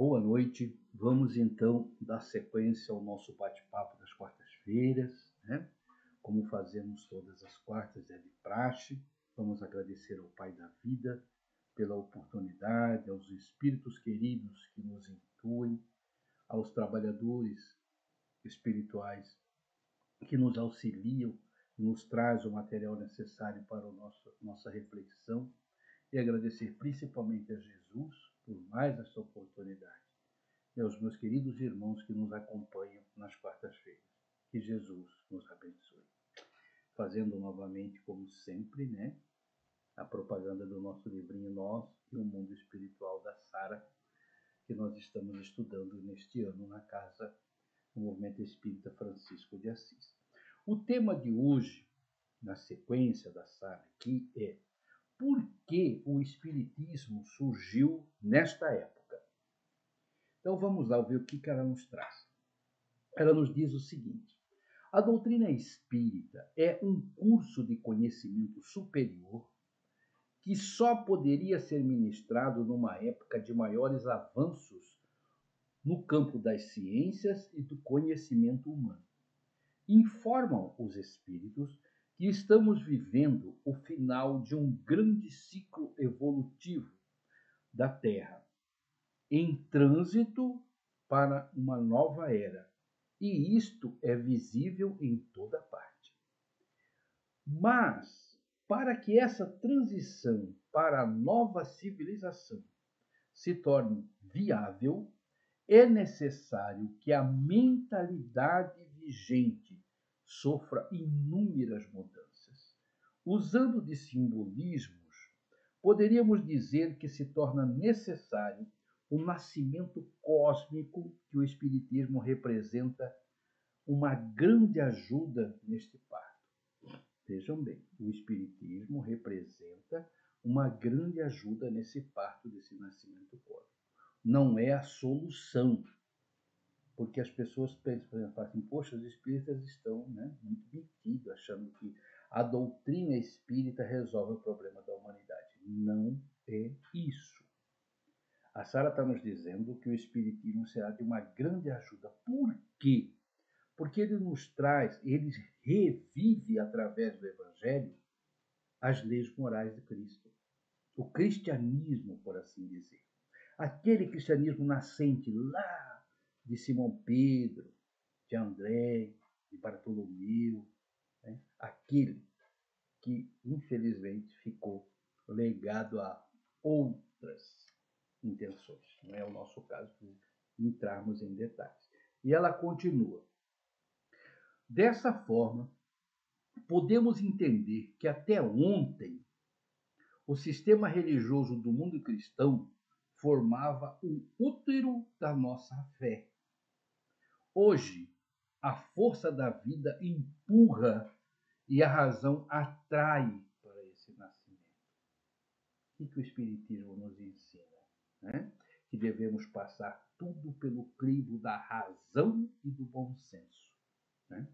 Boa noite. Vamos então dar sequência ao nosso bate-papo das quartas-feiras, né? Como fazemos todas as quartas, é de praxe. Vamos agradecer ao Pai da Vida pela oportunidade, aos espíritos queridos que nos intuem, aos trabalhadores espirituais que nos auxiliam, nos traz o material necessário para nossa reflexão e agradecer principalmente a Jesus por mais essa oportunidade e aos meus queridos irmãos que nos acompanham nas quartas-feiras. Que Jesus nos abençoe. Fazendo novamente, como sempre, né, a propaganda do nosso livrinho Nós e o Mundo Espiritual da Sara, que nós estamos estudando neste ano na casa do Movimento Espírita Francisco de Assis. O tema de hoje, na sequência da Sara aqui, é: por que o Espiritismo surgiu nesta época? Então vamos lá ver o que ela nos traz. Ela nos diz o seguinte: a doutrina espírita é um curso de conhecimento superior que só poderia ser ministrado numa época de maiores avanços no campo das ciências e do conhecimento humano. Informam os espíritos que estamos vivendo o final de um grande ciclo evolutivo da Terra, em trânsito para uma nova era, e isto é visível em toda parte. Mas, para que essa transição para a nova civilização se torne viável, é necessário que a mentalidade vigente sofra inúmeras mudanças. Usando de simbolismos, poderíamos dizer que se torna necessário o nascimento cósmico que o Espiritismo representa uma grande ajuda neste parto. Vejam bem, o Espiritismo representa uma grande ajuda nesse parto, desse nascimento cósmico. Não é a solução, porque as pessoas pensam assim: poxa, os espíritas estão, né, muito metidos, achando que a doutrina espírita resolve o problema da humanidade. Não é isso. A Sara está nos dizendo que o Espiritismo será de uma grande ajuda. Por quê? Porque ele nos traz, ele revive através do Evangelho as leis morais de Cristo. O cristianismo, por assim dizer. Aquele cristianismo nascente lá de Simão Pedro, de André, de Bartolomeu, né? Aquele que, infelizmente, ficou legado a outras intenções. Não é o nosso caso de entrarmos em detalhes. E ela continua: dessa forma, podemos entender que até ontem o sistema religioso do mundo cristão formava o útero da nossa fé. Hoje, a força da vida empurra e a razão atrai para esse nascimento. O que o Espiritismo nos ensina? Né? Que devemos passar tudo pelo crivo da razão e do bom senso. Né?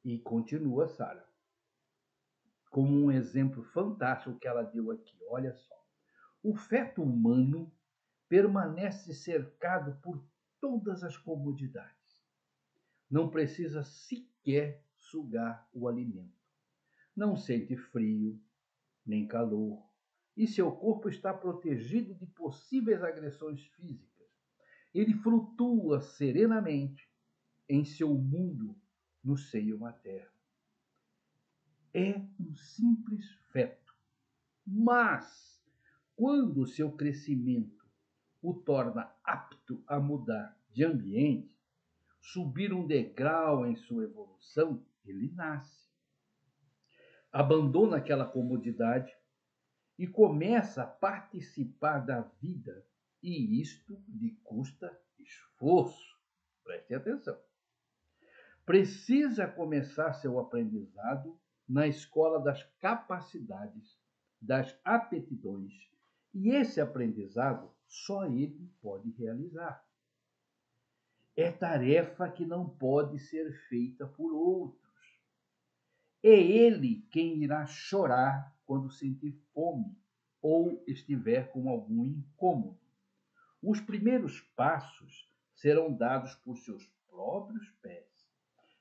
E continua Sara, como um exemplo fantástico que ela deu aqui. Olha só. O feto humano permanece cercado por todas as comodidades. Não precisa sequer sugar o alimento. Não sente frio, nem calor, e seu corpo está protegido de possíveis agressões físicas. Ele flutua serenamente em seu mundo no seio materno. É um simples feto, mas quando seu crescimento o torna apto a mudar de ambiente, subir um degrau em sua evolução, ele nasce. Abandona aquela comodidade e começa a participar da vida, e isto lhe custa esforço. Preste atenção. Precisa começar seu aprendizado na escola das capacidades, das aptidões, e esse aprendizado só ele pode realizar. É tarefa que não pode ser feita por outros. É ele quem irá chorar quando sentir fome ou estiver com algum incômodo. Os primeiros passos serão dados por seus próprios pés,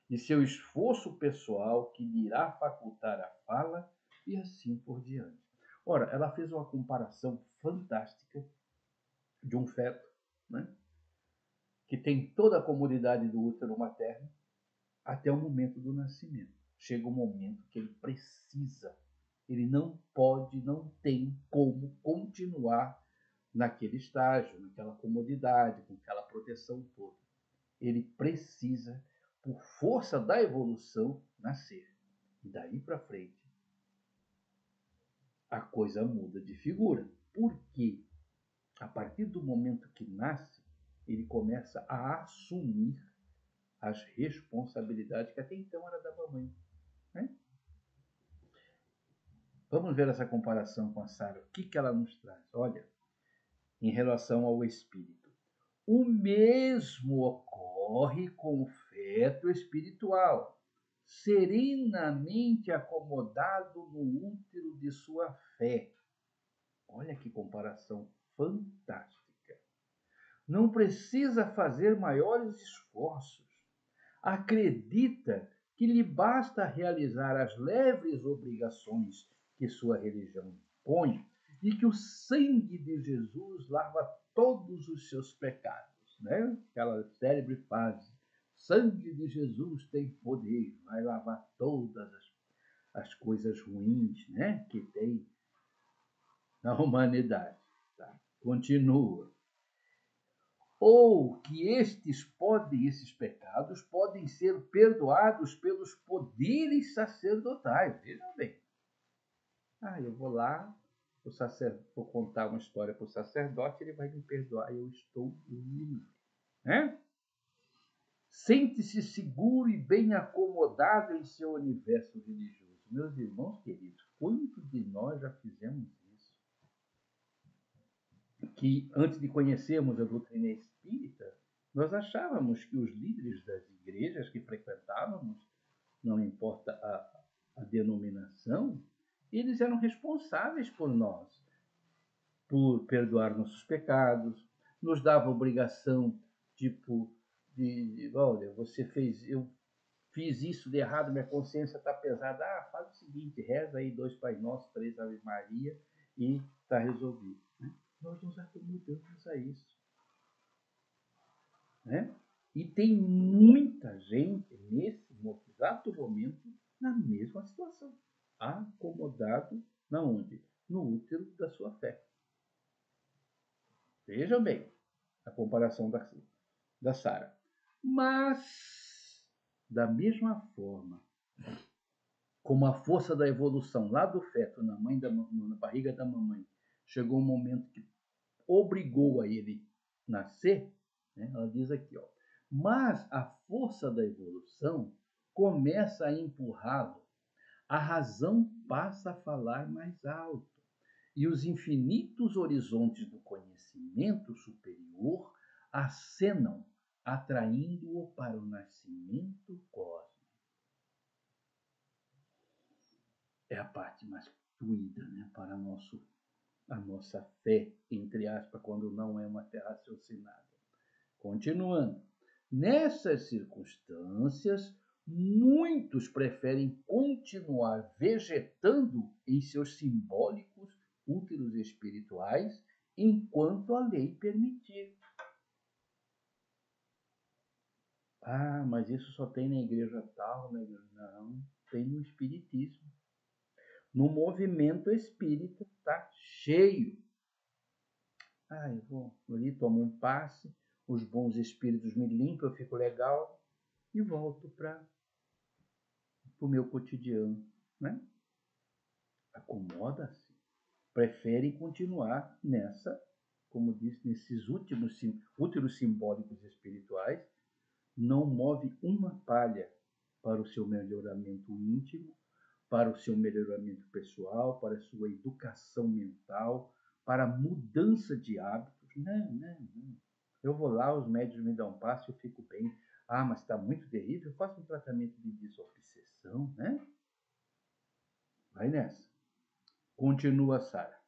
e seu esforço pessoal que lhe irá facultar a fala e assim por diante. Ora, ela fez uma comparação fantástica de um feto, né, que tem toda a comodidade do útero materno até o momento do nascimento. Chega um momento que ele precisa, ele não pode, não tem como continuar naquele estágio, naquela comodidade, com aquela proteção toda. Ele precisa, por força da evolução, nascer. E daí para frente, a coisa muda de figura. Por quê? A partir do momento que nasce, ele começa a assumir as responsabilidades que até então era da mamãe, né? Vamos ver essa comparação com a Sara. O que ela nos traz? Olha, em relação ao espírito. O mesmo ocorre com o feto espiritual, serenamente acomodado no útero de sua fé. Olha que comparação fantástica. Não precisa fazer maiores esforços. Acredita que lhe basta realizar as leves obrigações que sua religião impõe e que o sangue de Jesus lava todos os seus pecados, né? Aquela célebre frase: sangue de Jesus tem poder, vai lavar todas as coisas ruins, né, que tem na humanidade. Tá? Continua. Ou que esses pecados podem ser perdoados pelos poderes sacerdotais. Vejam bem. Eu vou lá, vou contar uma história para o sacerdote, ele vai me perdoar, eu estou livre. Né? Sente-se seguro e bem acomodado em seu universo religioso. Meus irmãos queridos, quantos de nós já fizemos isso? Que antes de conhecermos a doutrina espírita, nós achávamos que os líderes das igrejas que frequentávamos, não importa a denominação, eles eram responsáveis por nós, por perdoar nossos pecados, nos dava obrigação, tipo, olha, você fez, eu fiz isso de errado, minha consciência está pesada. Faz o seguinte, reza aí 2 Pai Nosso, 3 Ave Maria e está resolvido. Nós nos acomodamos a isso. Né? E tem muita gente nesse exato momento na mesma situação, acomodado na onde? No útero da sua fé. Vejam bem a comparação da Sara. Mas, da mesma forma, como a força da evolução lá do feto na barriga da mamãe chegou um momento que obrigou a ele nascer, né? Ela diz aqui, ó, mas a força da evolução começa a empurrá-lo. A razão passa a falar mais alto e os infinitos horizontes do conhecimento superior acenam, atraindo-o para o nascimento cósmico. É a parte mais fluida, né, para a nossa fé, entre aspas, quando não é uma fé raciocinada. Continuando. Nessas circunstâncias, muitos preferem continuar vegetando em seus simbólicos úteros espirituais enquanto a lei permitir. Mas isso só tem na igreja tal, na igreja... Não, tem no espiritismo. No movimento espírita está cheio. Eu vou ali, tomo um passe, os bons espíritos me limpam, eu fico legal e volto para o meu cotidiano, né? Acomoda-se. Preferem continuar como disse, nesses úteros simbólicos espirituais, não move uma palha para o seu melhoramento íntimo, para o seu melhoramento pessoal, para a sua educação mental, para a mudança de hábitos. Não. Eu vou lá, os médicos me dão um passo, eu fico bem. Mas está muito terrível, eu faço um tratamento de desobsessão, né? Vai nessa. Continua Sara.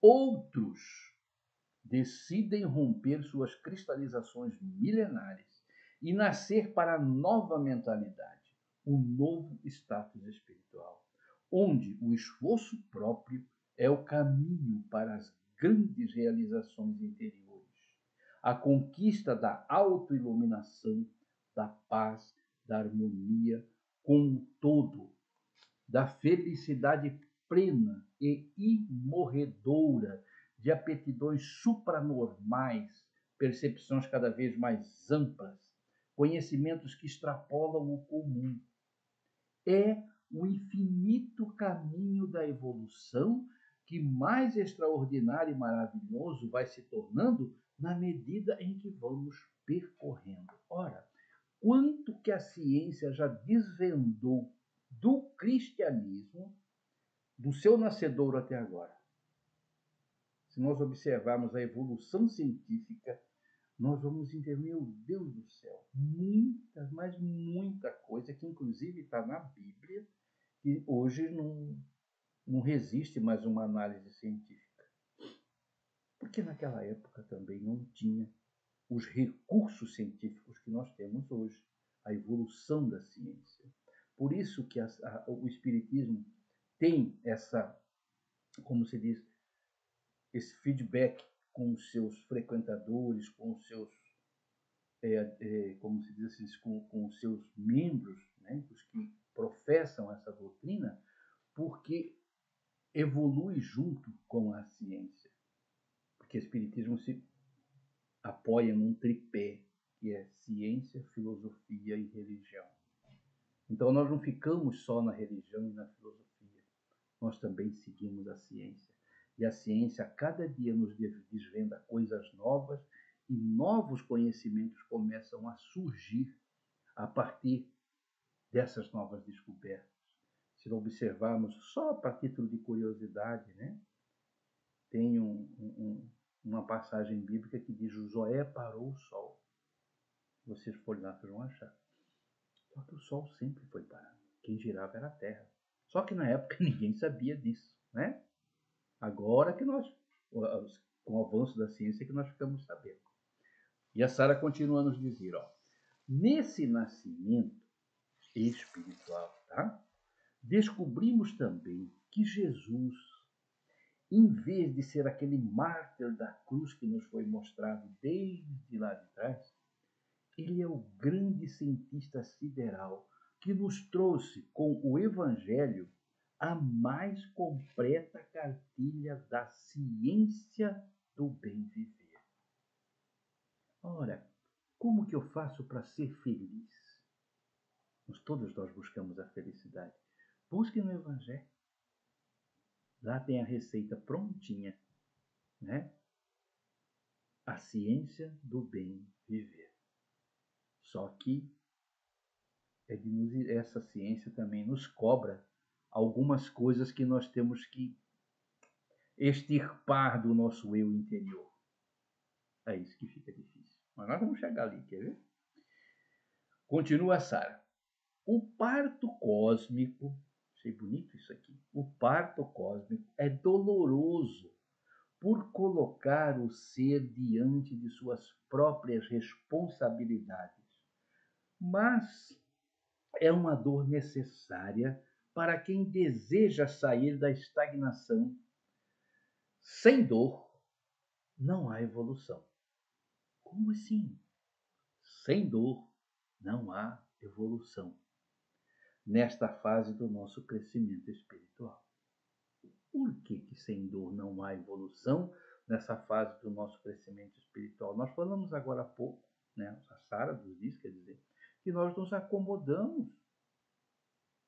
Outros decidem romper suas cristalizações milenares e nascer para a nova mentalidade, um novo status espiritual, onde o esforço próprio é o caminho para as grandes realizações interiores, a conquista da autoiluminação, da paz, da harmonia com o todo, da felicidade plena e imorredoura, de aptidões supranormais, percepções cada vez mais amplas, conhecimentos que extrapolam o comum. É o infinito caminho da evolução que mais extraordinário e maravilhoso vai se tornando na medida em que vamos percorrendo. Ora, quanto que a ciência já desvendou do cristianismo, do seu nascedouro até agora. Se nós observarmos a evolução científica, nós vamos entender, meu Deus do céu, muita, mas muita coisa que inclusive está na Bíblia, que hoje não resiste mais uma análise científica. Porque naquela época também não tinha os recursos científicos que nós temos hoje, a evolução da ciência. Por isso que o Espiritismo tem essa, como se diz, esse feedback com os seus frequentadores, com os seus, como se diz assim, com os seus membros, né, os que professam essa doutrina, porque evolui junto com a ciência. Porque o Espiritismo se apoia num tripé, que é ciência, filosofia e religião. Então nós não ficamos só na religião e na filosofia, nós também seguimos a ciência. E a ciência a cada dia nos desvenda coisas novas e novos conhecimentos começam a surgir a partir dessas novas descobertas. Se observarmos, só para título de curiosidade, né? Tem uma passagem bíblica que diz: Josué parou o sol. Se vocês forem lá, vocês vão achar. Só que o sol sempre foi parado. Quem girava era a terra. Só que na época ninguém sabia disso, né? Agora que nós, com o avanço da ciência, que nós ficamos sabendo. E a Sara continua a nos dizer, ó, nesse nascimento espiritual, tá? Descobrimos também que Jesus, em vez de ser aquele mártir da cruz que nos foi mostrado desde lá de trás, ele é o grande cientista sideral que nos trouxe com o Evangelho a mais completa cartilha da ciência do bem viver. Ora, como que eu faço para ser feliz? Todos nós buscamos a felicidade. Busque no Evangelho. Lá tem a receita prontinha, né? A ciência do bem viver. Só que essa ciência também nos cobra algumas coisas que nós temos que extirpar do nosso eu interior. É isso que fica difícil. Mas nós vamos chegar ali, quer ver? Continua Sara. O parto cósmico, achei bonito isso aqui, o parto cósmico é doloroso por colocar o ser diante de suas próprias responsabilidades, mas é uma dor necessária para quem deseja sair da estagnação. Sem dor, não há evolução. Como assim? Sem dor, não há evolução nesta fase do nosso crescimento espiritual. Por que sem dor não há evolução nessa fase do nosso crescimento espiritual? Nós falamos agora há pouco, né? A Sara nos diz, quer dizer, que nós nos acomodamos.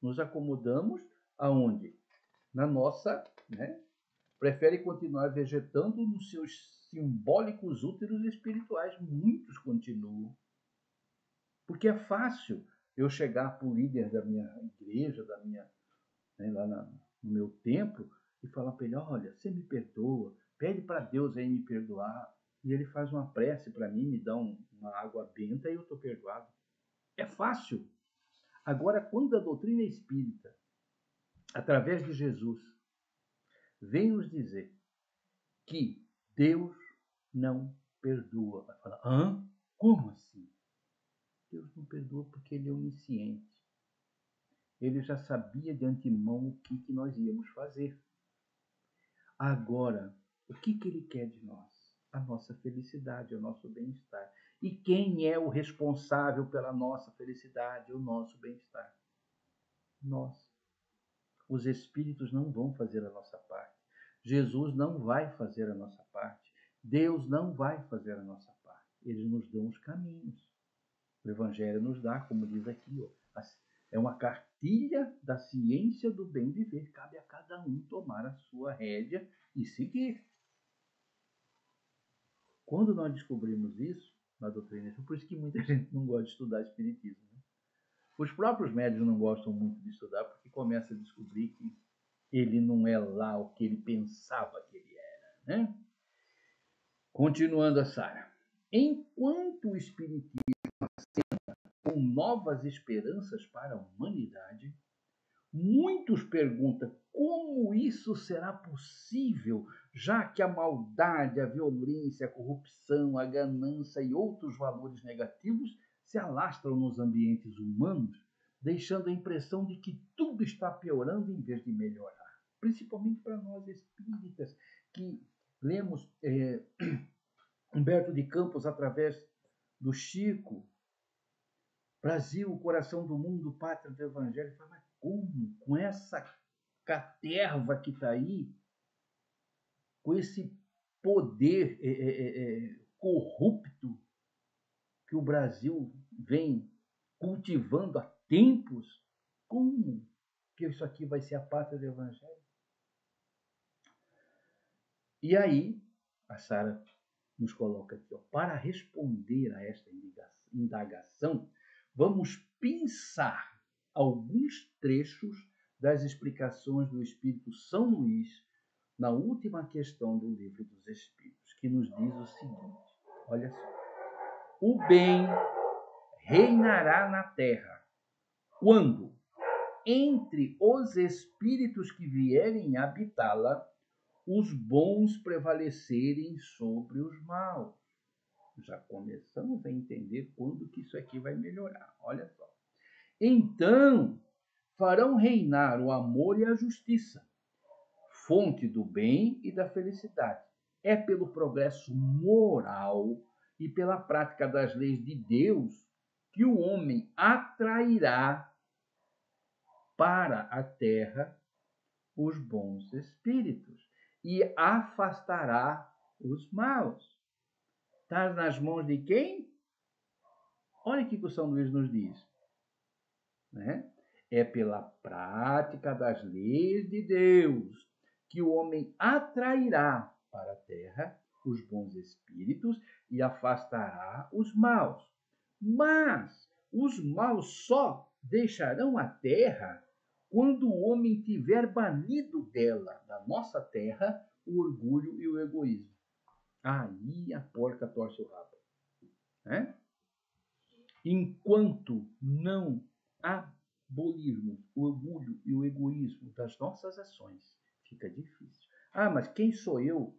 Nos acomodamos aonde? Na nossa, né? Prefere continuar vegetando nos seus simbólicos úteros espirituais. Muitos continuam. Porque é fácil eu chegar para o líder da minha igreja, da minha, né, lá no meu templo, e falar para ele, olha, você me perdoa, pede para Deus aí me perdoar. E ele faz uma prece para mim, me dá uma água benta e eu estou perdoado. É fácil. Agora, quando a doutrina espírita, através de Jesus, vem nos dizer que Deus não perdoa. Vai falar, hã? Como assim? Deus não perdoa porque ele é onisciente. Ele já sabia de antemão o que nós íamos fazer. Agora, o que ele quer de nós? A nossa felicidade, o nosso bem-estar. E quem é o responsável pela nossa felicidade, o nosso bem-estar? Nós. Os espíritos não vão fazer a nossa parte. Jesus não vai fazer a nossa parte. Deus não vai fazer a nossa parte. Eles nos dão os caminhos. O Evangelho nos dá, como diz aqui, ó, é uma cartilha da ciência do bem viver. Cabe a cada um tomar a sua rédea e seguir. Quando nós descobrimos isso na doutrina, por isso que muita gente não gosta de estudar espiritismo. Né? Os próprios médiuns não gostam muito de estudar porque começa a descobrir que ele não é lá o que ele pensava que ele era. Né? Continuando a Sara. Enquanto o espiritismo com novas esperanças para a humanidade, muitos perguntam como isso será possível, já que a maldade, a violência, a corrupção, a ganância e outros valores negativos se alastram nos ambientes humanos, deixando a impressão de que tudo está piorando em vez de melhorar. Principalmente para nós espíritas, que lemos Humberto de Campos através do Chico, Brasil, coração do mundo, pátria do Evangelho. Fala, mas como? Com essa caterva que está aí, com esse poder corrupto que o Brasil vem cultivando há tempos, como que isso aqui vai ser a pátria do Evangelho? E aí, a Sara nos coloca aqui, ó, para responder a esta indagação, vamos pensar alguns trechos das explicações do Espírito São Luís na última questão do Livro dos Espíritos, que nos diz o seguinte, olha só, o bem reinará na terra quando, entre os espíritos que vierem habitá-la, os bons prevalecerem sobre os maus. Já começamos a entender quando que isso aqui vai melhorar. Olha só. Então, farão reinar o amor e a justiça, fonte do bem e da felicidade. É pelo progresso moral e pela prática das leis de Deus que o homem atrairá para a terra os bons espíritos e afastará os maus. Está nas mãos de quem? Olha o que o São Luís nos diz. Né? É pela prática das leis de Deus que o homem atrairá para a terra os bons espíritos e afastará os maus. Mas os maus só deixarão a terra quando o homem tiver banido dela, da nossa terra, o orgulho e o egoísmo. Aí a porca torce o rabo. Né? Enquanto não abolirmos o orgulho e o egoísmo das nossas ações, fica difícil. Ah, mas quem sou eu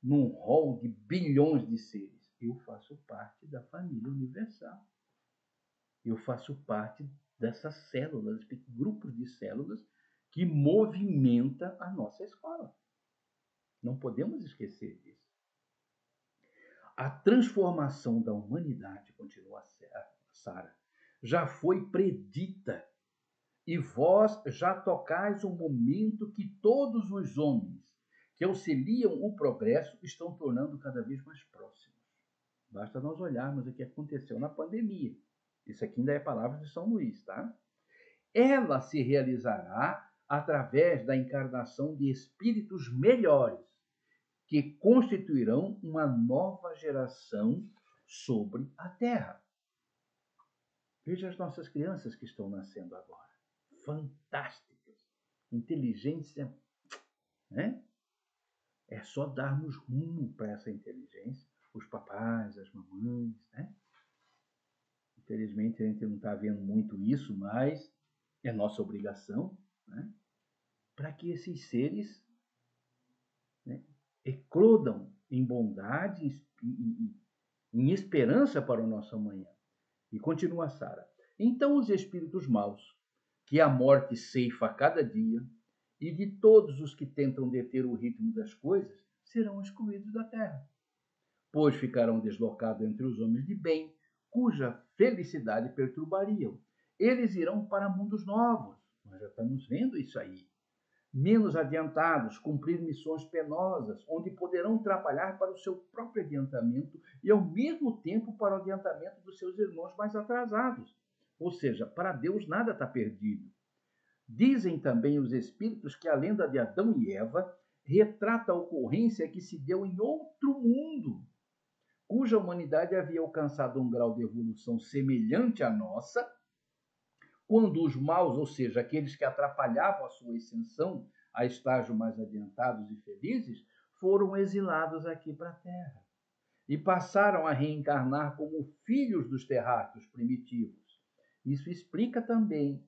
num rol de bilhões de seres? Eu faço parte da família universal. Eu faço parte dessas células, grupos de células que movimenta a nossa escola. Não podemos esquecer disso. A transformação da humanidade, continua Sara, já foi predita, e vós já tocais o momento que todos os homens que auxiliam o progresso estão tornando cada vez mais próximos. Basta nós olharmos o que aconteceu na pandemia. Isso aqui ainda é palavra de São Luís, tá? Ela se realizará através da encarnação de espíritos melhores, que constituirão uma nova geração sobre a Terra. Veja as nossas crianças que estão nascendo agora. Fantásticas. Inteligência, né? É só darmos rumo para essa inteligência, os papais, as mamães, né? Infelizmente a gente não está vendo muito isso, mas é nossa obrigação, né? Para que esses seres, né, eclodam em bondade, em esperança para o nosso amanhã. E continua Sara. Então os espíritos maus, que a morte ceifa a cada dia, e de todos os que tentam deter o ritmo das coisas, serão excluídos da terra, pois ficarão deslocados entre os homens de bem, cuja felicidade perturbariam. Eles irão para mundos novos, nós já estamos vendo isso aí, menos adiantados, cumprir missões penosas, onde poderão trabalhar para o seu próprio adiantamento e, ao mesmo tempo, para o adiantamento dos seus irmãos mais atrasados. Ou seja, para Deus nada está perdido. Dizem também os espíritos que a lenda de Adão e Eva retrata a ocorrência que se deu em outro mundo, cuja humanidade havia alcançado um grau de evolução semelhante à nossa, quando os maus, ou seja, aqueles que atrapalhavam a sua ascensão a estágios mais adiantados e felizes, foram exilados aqui para a Terra e passaram a reencarnar como filhos dos terráqueos primitivos. Isso explica também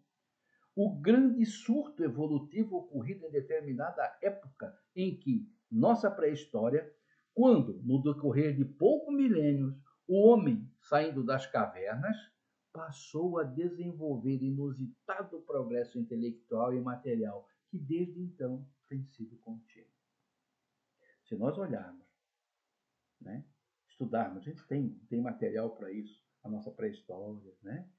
o grande surto evolutivo ocorrido em determinada época em que nossa pré-história, quando, no decorrer de poucos milênios, o homem, saindo das cavernas, passou a desenvolver inusitado progresso intelectual e material, que desde então tem sido contínuo. Se nós olharmos, né, estudarmos, a gente tem material para isso, a nossa pré-história, né?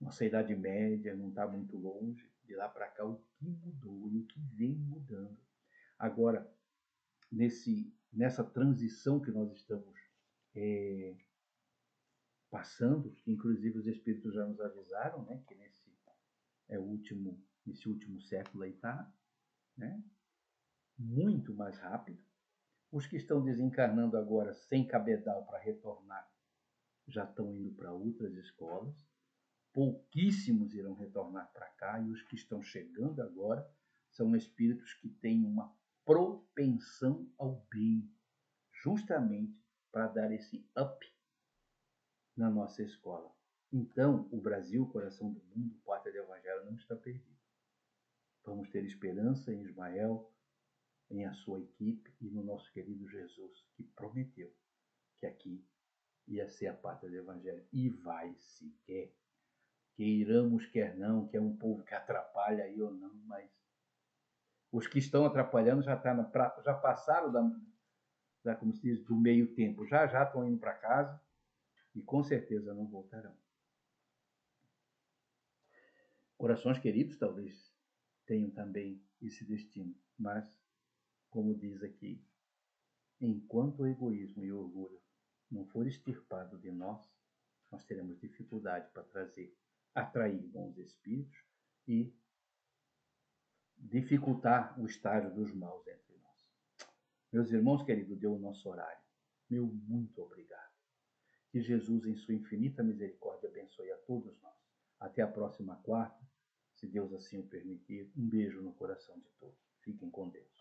Nossa Idade Média não está muito longe, de lá para cá o que mudou e o que vem mudando. Agora, nessa transição que nós estamos passando, que inclusive os espíritos já nos avisaram, né, que nesse último século aí está, né, muito mais rápido. Os que estão desencarnando agora sem cabedal para retornar já estão indo para outras escolas. Pouquíssimos irão retornar para cá, e os que estão chegando agora são espíritos que têm uma propensão ao bem, justamente para dar esse up na nossa escola. Então, o Brasil, coração do mundo, pátria do Evangelho, não está perdido. Vamos ter esperança em Ismael, em a sua equipe e no nosso querido Jesus, que prometeu que aqui ia ser a pátria do Evangelho. E vai se quer. Queiramos, quer não, que é um povo que atrapalha aí ou não, mas os que estão atrapalhando já passaram como se diz, do meio tempo, já estão indo para casa e com certeza não voltarão. Corações queridos talvez tenham também esse destino, mas, como diz aqui, enquanto o egoísmo e o orgulho não for extirpado de nós teremos dificuldade para atrair bons espíritos e dificultar o estágio dos maus entre nós. Meus irmãos queridos, deu o nosso horário. Meu muito obrigado. Que Jesus, em sua infinita misericórdia, abençoe a todos nós. Até a próxima quarta, se Deus assim o permitir. Um beijo no coração de todos. Fiquem com Deus.